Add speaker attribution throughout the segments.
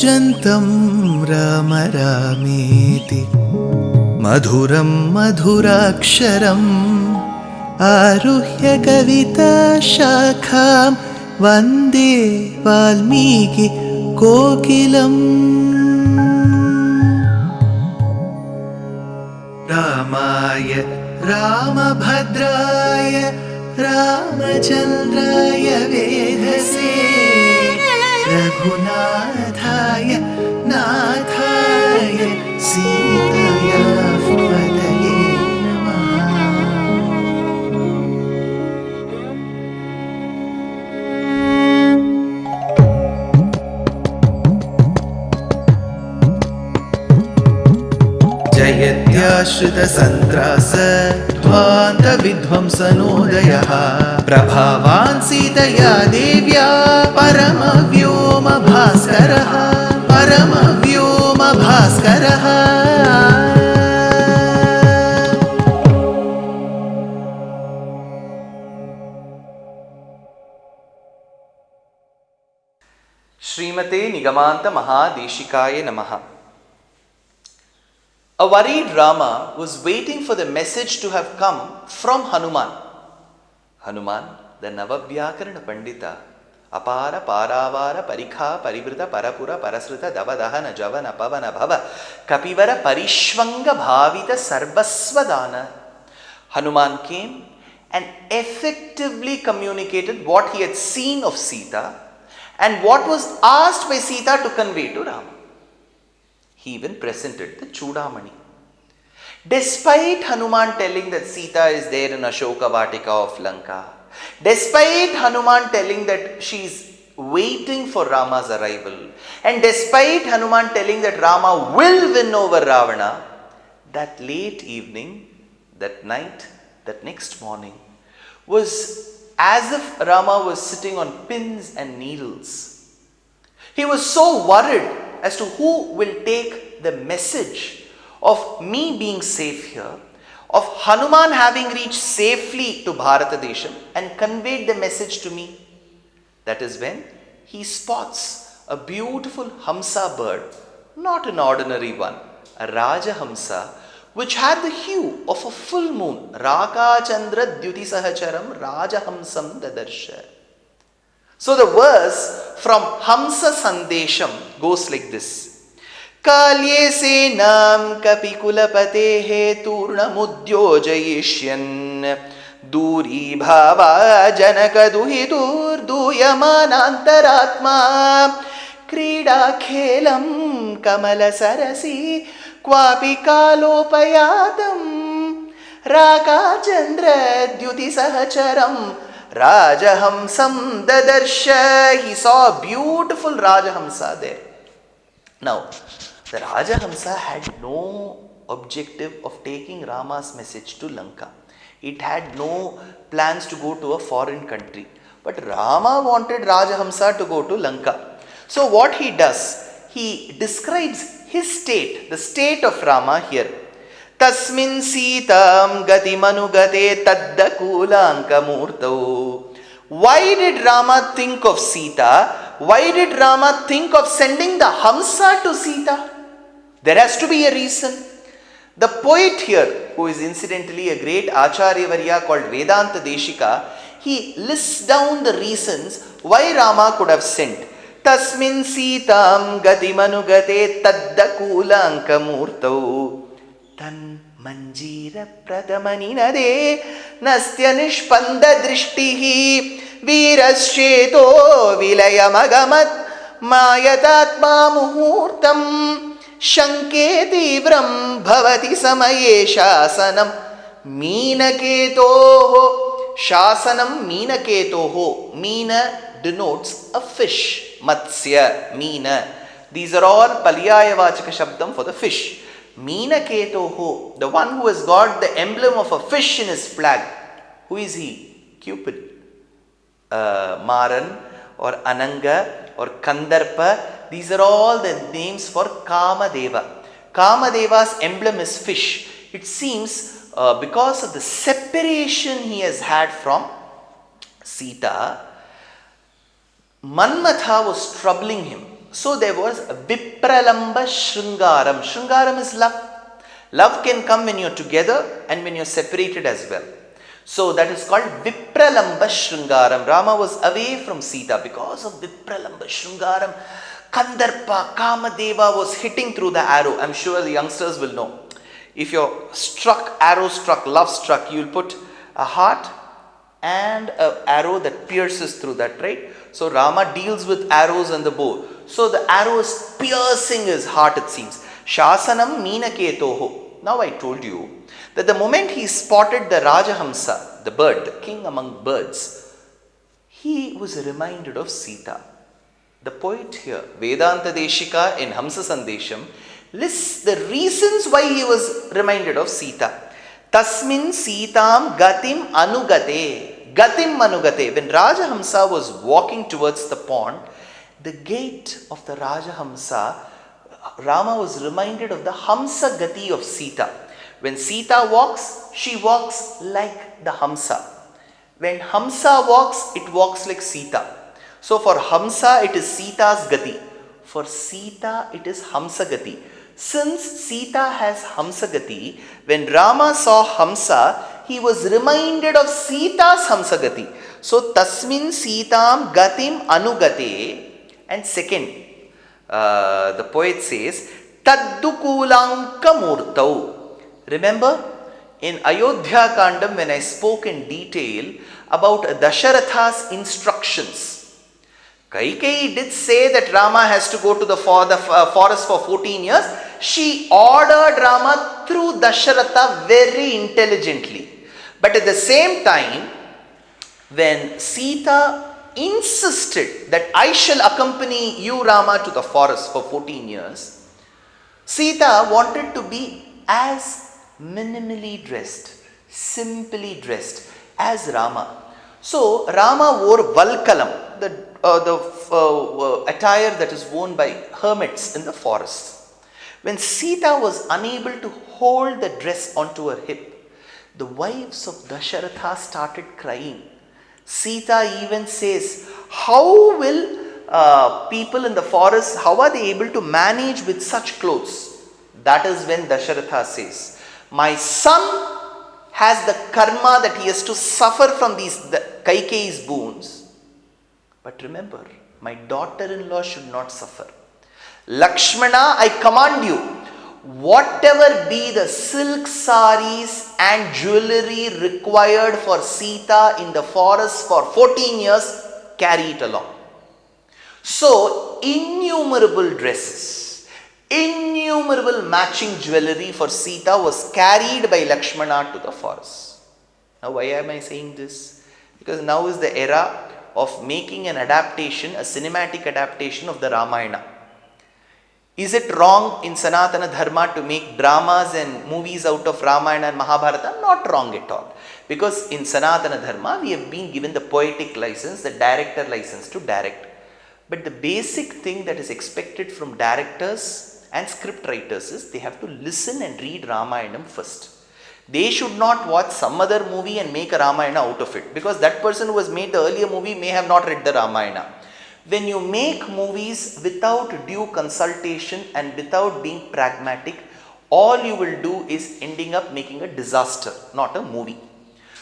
Speaker 1: कूजन्तं राम रामेति मधुरं मधुराक्षरम् आरुह्य कविताशाखां वन्दे वाल्मीकि कोकिलम्। रामाय रामभद्राय रामचन्द्राय वेधसे रघुनाथाय नाथाय सीताया पतये नमः। जयत्याश्रितसन्त्रास ध्वान्तविध्वंसनोदयः प्रभावान् सीतया देव्या परमव्योमभास्करः परमव्योमभास्करः।
Speaker 2: श्रीमते निगमान्त महादेशिकाय नमः। A worried Rama was waiting for the message to have come from Hanuman. Hanuman, the Navavyakarana Pandita, Apara Paravara Parikha Parivrita Parapura Parasrita Davadahana Javana Pavana Bhava Kapivara Parishvanga Bhavita Sarvasvadana. Hanuman came and effectively communicated what he had seen of Sita and what was asked by Sita to convey to Rama. He even presented the Chudamani. Despite Hanuman telling that Sita is there in Ashoka Vatika of Lanka, despite Hanuman telling that she is waiting for Rama's arrival, and despite Hanuman telling that Rama will win over Ravana, that late evening, that night, that next morning, was as if Rama was sitting on pins and needles. He was so worried as to who will take the message of me being safe here, of Hanuman having reached safely to Bharatadesham and conveyed the message to me. That is when he spots a beautiful Hamsa bird, not an ordinary one, a Raja Hamsa, which had the hue of a full moon. Raka Chandra Dyuti Sahacharam Raja Hamsam Dadarsha. So the verse from Hamsa Sandesham goes like this. Kalye se nam kapikulapate turnamudyojaishyan duri bhava janaka duhidur duyamanantaratma krida khelam kamala sarasi kwapi kalopayatam raka chandra dyuti sahacharam Rajahamsam Dadarsha. He saw a beautiful Rajahamsa there. Now, the Rajahamsa had no objective of taking Rama's message to Lanka. It had no plans to go to a foreign country. But Rama wanted Rajahamsa to go to Lanka. So what he does, he describes his state, the state of Rama here. Tasmin Sitam Gati Manugate Taddakulanka Murtau. Why did Rama think of Sita? Why did Rama think of sending the Hamsa to Sita? There has to be a reason. The poet here, who is incidentally a great Acharya Varya called Vedanta Deshika, he lists down the reasons why Rama could have sent. Tasmin Sitam Gati Manugate Taddakulanka Murtau. Tan manjira pradamaninade nastya nishpanda drishtihi virasheto vilayamagamat mayatatma muhurtam shanke tivram bhavati samaye shasanam meenaketoho. Shasanam meenaketoho. Meena denotes a fish. Matsya, meena. These are all palyaya vachaka shabdam for the fish. Meenaketoho, the one who has got the emblem of a fish in his flag. Who is he? Cupid. Maran or Ananga or Kandarpa. These are all the names for Kamadeva. Kamadeva's emblem is fish. It seems because of the separation he has had from Sita, Manmatha was troubling him. So there was Vipralamba Shringaram. Shringaram is love. Love can come when you're together and when you're separated as well. So that is called Vipralamba Shringaram. Rama was away from Sita because of Vipralamba Shringaram. Kandarpa, Kamadeva was hitting through the arrow. I'm sure the youngsters will know. If you're struck, arrow struck, love struck, you'll put a heart and an arrow that pierces through that, right? So Rama deals with arrows and the bow. So the arrow is piercing his heart, it seems. Shasanam Meenaketoho. Now I told you that the moment he spotted the Rajahamsa, the bird, the king among birds, he was reminded of Sita. The poet here, Vedanta Deshika in Hamsa Sandesham, lists the reasons why he was reminded of Sita. Tasmin Sitam Gatim Anugate. Gatim Anugate. When Rajahamsa was walking towards the pond, the gait of the Rajahamsa, Rama was reminded of the Hamsa Gati of Sita. When Sita walks, she walks like the Hamsa. When Hamsa walks, it walks like Sita. So for Hamsa, it is Sita's Gati. For Sita, it is Hamsa Gati. Since Sita has Hamsa Gati, when Rama saw Hamsa, he was reminded of Sita's Hamsa Gati. So Tasmin Sitam Gatim Anugate. And second, the poet says, Taddukulanka Murtau. Remember, in Yuddha Kandam, when I spoke in detail about Dasharatha's instructions, Kaikeyi did say that Rama has to go to the forest for 14 years. She ordered Rama through Dasharatha very intelligently. But at the same time, when Sita insisted that I shall accompany you, Rama, to the forest for 14 years, Sita wanted to be as minimally dressed, simply dressed as Rama. So Rama wore Valkalam, the attire that is worn by hermits in the forest. When Sita was unable to hold the dress onto her hip, the wives of Dasharatha started crying. Sita even says, how will people in the forest, how are they able to manage with such clothes? That is when Dasharatha says, my son has the karma that he has to suffer from these Kaikeyi's boons. But remember, my daughter-in-law should not suffer. Lakshmana, I command you, whatever be the silk saris and jewelry required for Sita in the forest for 14 years, carry it along. So, innumerable dresses, innumerable matching jewelry for Sita was carried by Lakshmana to the forest. Now, why am I saying this? Because now is the era of making an adaptation, a cinematic adaptation of the Ramayana. Is it wrong in Sanatana Dharma to make dramas and movies out of Ramayana and Mahabharata? Not wrong at all. Because in Sanatana Dharma, we have been given the poetic license, the director license to direct. But the basic thing that is expected from directors and script writers is they have to listen and read Ramayanam first. They should not watch some other movie and make a Ramayana out of it. Because that person who has made the earlier movie may have not read the Ramayana. When you make movies without due consultation and without being pragmatic, all you will do is ending up making a disaster, not a movie.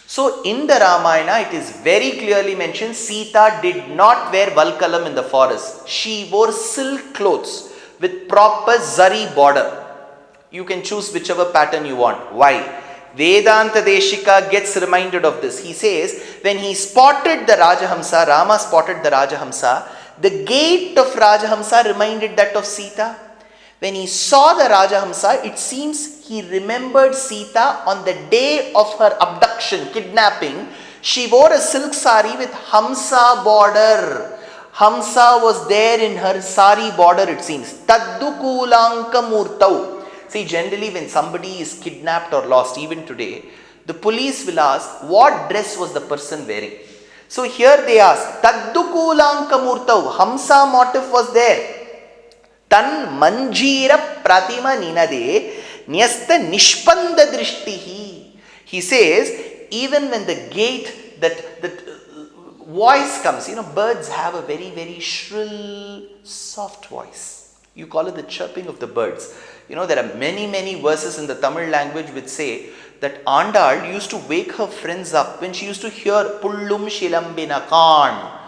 Speaker 2: So in the Ramayana, it is very clearly mentioned, Sita did not wear Valkalam in the forest. She wore silk clothes with proper zari border. You can choose whichever pattern you want. Why? Vedanta Deshika gets reminded of this. He says, when he spotted the Rajahamsa, Rama spotted the Rajahamsa, the gait of Rajahamsa reminded that of Sita. When he saw the Rajahamsa, it seems he remembered Sita on the day of her abduction, kidnapping. She wore a silk sari with Hamsa border. Hamsa was there in her sari border, it seems. Taddukulanka Murtau. See, generally when somebody is kidnapped or lost, even today, the police will ask, what dress was the person wearing? So here they ask, Taddukulanka Murtau, Hamsa motif was there. Tan manjira pratima ninade nyasta nishpanda drishtihi. He says, even when the gate that voice comes. Birds have a very, very shrill, soft voice. You call it the chirping of the birds. There are many, many verses in the Tamil language which say that Andal used to wake her friends up when she used to hear Pullum Shilambina Kan,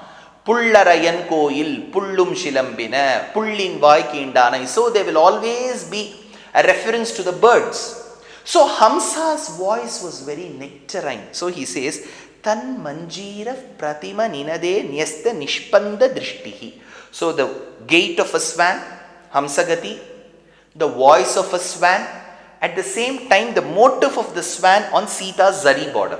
Speaker 2: Pullarayan Koil, Pullum Shilambina, Pullin Vaikindana. So there will always be a reference to the birds. So Hamsa's voice was very nectarine. So he says, Tan Manjira Pratima Ninade Nyasta Nishpanda Drishtihi. So the gait of a swan, Hamsagati, the voice of a swan, at the same time the motif of the swan on Sita's Zari border.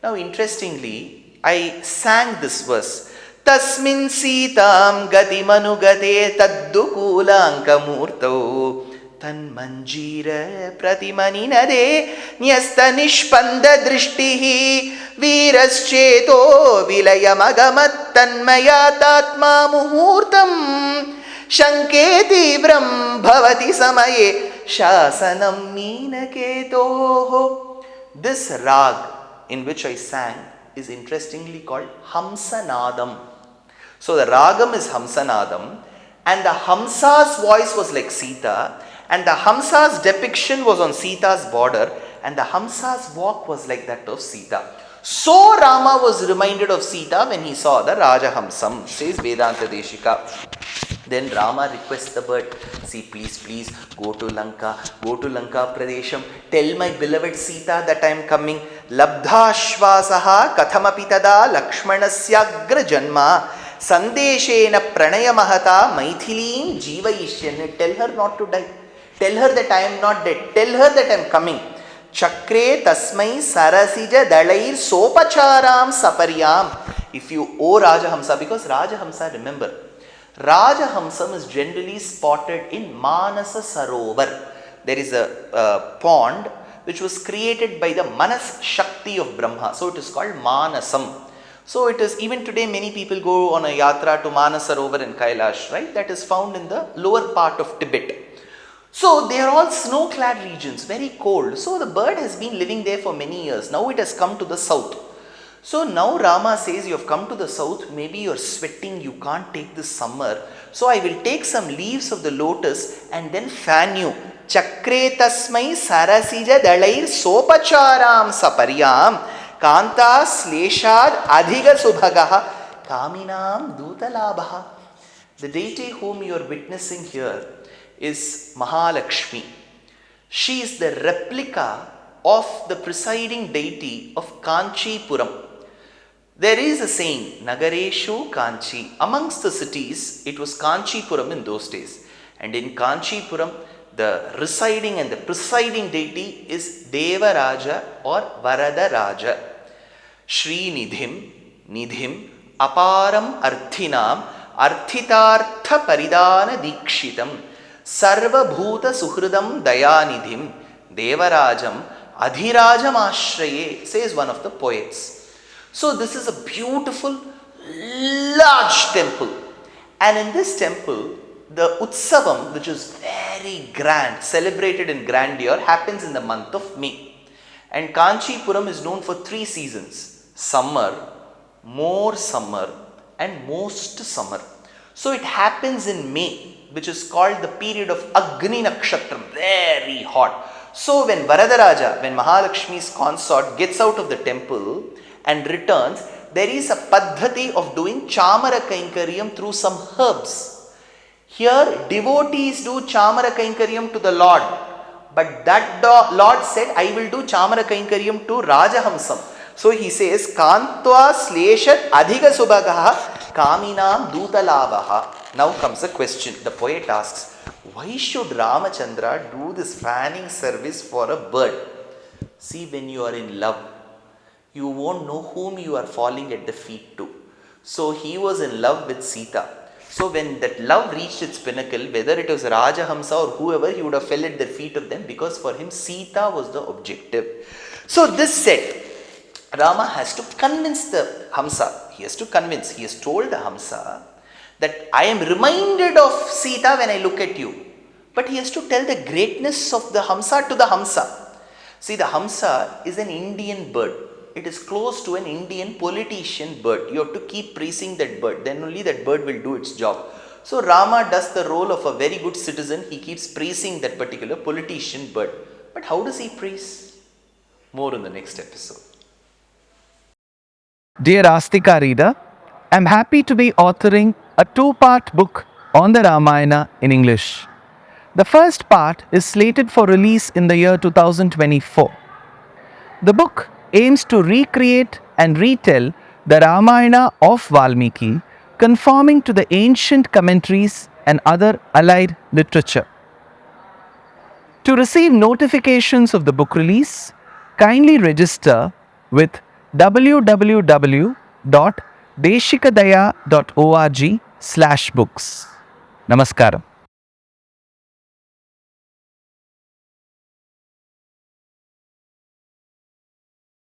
Speaker 2: Now interestingly, I sang this verse. Tasmin Sitam Gati Manugate Taddukula Ankamurtau Tan Manjira Pratimaninade Nyasta Nishpanda Drishtihi Virascheto Vilayamagamat Tanmaya Tatma Muhurtam Shanketi Vram Bhavati Samaye Shasanam Meenaketoho. This rag in which I sang is interestingly called Hamsanadam. So the ragam is Hamsanadam, and the Hamsa's voice was like Sita, and the Hamsa's depiction was on Sita's border, and the Hamsa's walk was like that of Sita. So Rama was reminded of Sita when he saw the Rajahamsam, says Vedanta Deshika. Then Rama requests the bird, see, please go to Lanka Pradesham, tell my beloved Sita that I am coming. Labdhashvasaha kathamapi tada Lakshmanasyagra janma sandeshena pranayamahata maithilim jivayishyan. Tell her not to die. Tell her that I am not dead. Tell her that I am coming. Chakre tasmai sarasija dalair sopacharam saparyam. If you owe Rajahamsa, because Rajahamsa, remember, Rajahamsam is generally spotted in Manasa Sarovar. There is a pond which was created by the Manas Shakti of Brahma. So it is called Manasam. So it is, even today many people go on a yatra to Manasa Sarovar in Kailash, right? That is found in the lower part of Tibet. So they are all snow-clad regions, very cold. So the bird has been living there for many years. Now it has come to the south. So now Rama says, you have come to the south, maybe you are sweating, you can't take this summer. So I will take some leaves of the lotus and then fan you. Chakre tasmai sarasija dalair sopacharam saparyam kanta sleshad adhiga subhagaha kaminam dutalabha. The deity whom you are witnessing here is Mahalakshmi. She is the replica of the presiding deity of Kanchipuram. There is a saying, Nagareshu Kanchi. Amongst the cities, it was Kanchipuram in those days. And in Kanchipuram, the residing and the presiding deity is Devaraja or Varadaraja. Shri Nidhim, Aparam Arthinam, Arthitartha Paridana Dikshitam, Sarva Bhuta Suhridam Dayanidhim, Devarajam, Adhirajam Ashraye, says one of the poets. So this is a beautiful, large temple. And in this temple, the Utsavam, which is very grand, celebrated in grandeur, happens in the month of May. And Kanchipuram is known for 3 seasons: summer, more summer, and most summer. So it happens in May, which is called the period of Agni Nakshatram, very hot. So when Varadaraja, when Mahalakshmi's consort gets out of the temple and returns, there is a paddhati of doing Chamara Kainkaryam through some herbs. Here devotees do Chamara Kainkaryam to the Lord, but that Lord said, I will do Chamara Kainkaryam to Rajahamsam. So he says, Kantva Sleshat Adhiga Subhagaha Kaminam Dutalavaha. Now comes the question. The poet asks, why should Ramachandra do this fanning service for a bird? See, when you are in love, you won't know whom you are falling at the feet to. So he was in love with Sita. So when that love reached its pinnacle, whether it was Rajahamsa or whoever, he would have fell at the feet of them, because for him Sita was the objective. So this said, Rama has to convince the Hamsa. He has told the Hamsa that I am reminded of Sita when I look at you. But he has to tell the greatness of the Hamsa to the Hamsa. See, the Hamsa is an Indian bird. It is close to an Indian politician bird. You have to keep praising that bird, then only that bird will do its job. So Rama does the role of a very good citizen. He keeps praising that particular politician bird. But how does he praise? More in the next episode.
Speaker 3: Dear Astika reader, I'm happy to be authoring a two-part book on the Ramayana in English. The first part is slated for release in the year 2024. The book aims to recreate and retell the Ramayana of Valmiki, conforming to the ancient commentaries and other allied literature. To receive notifications of the book release, kindly register with www.deshikadaya.org/books. Namaskaram.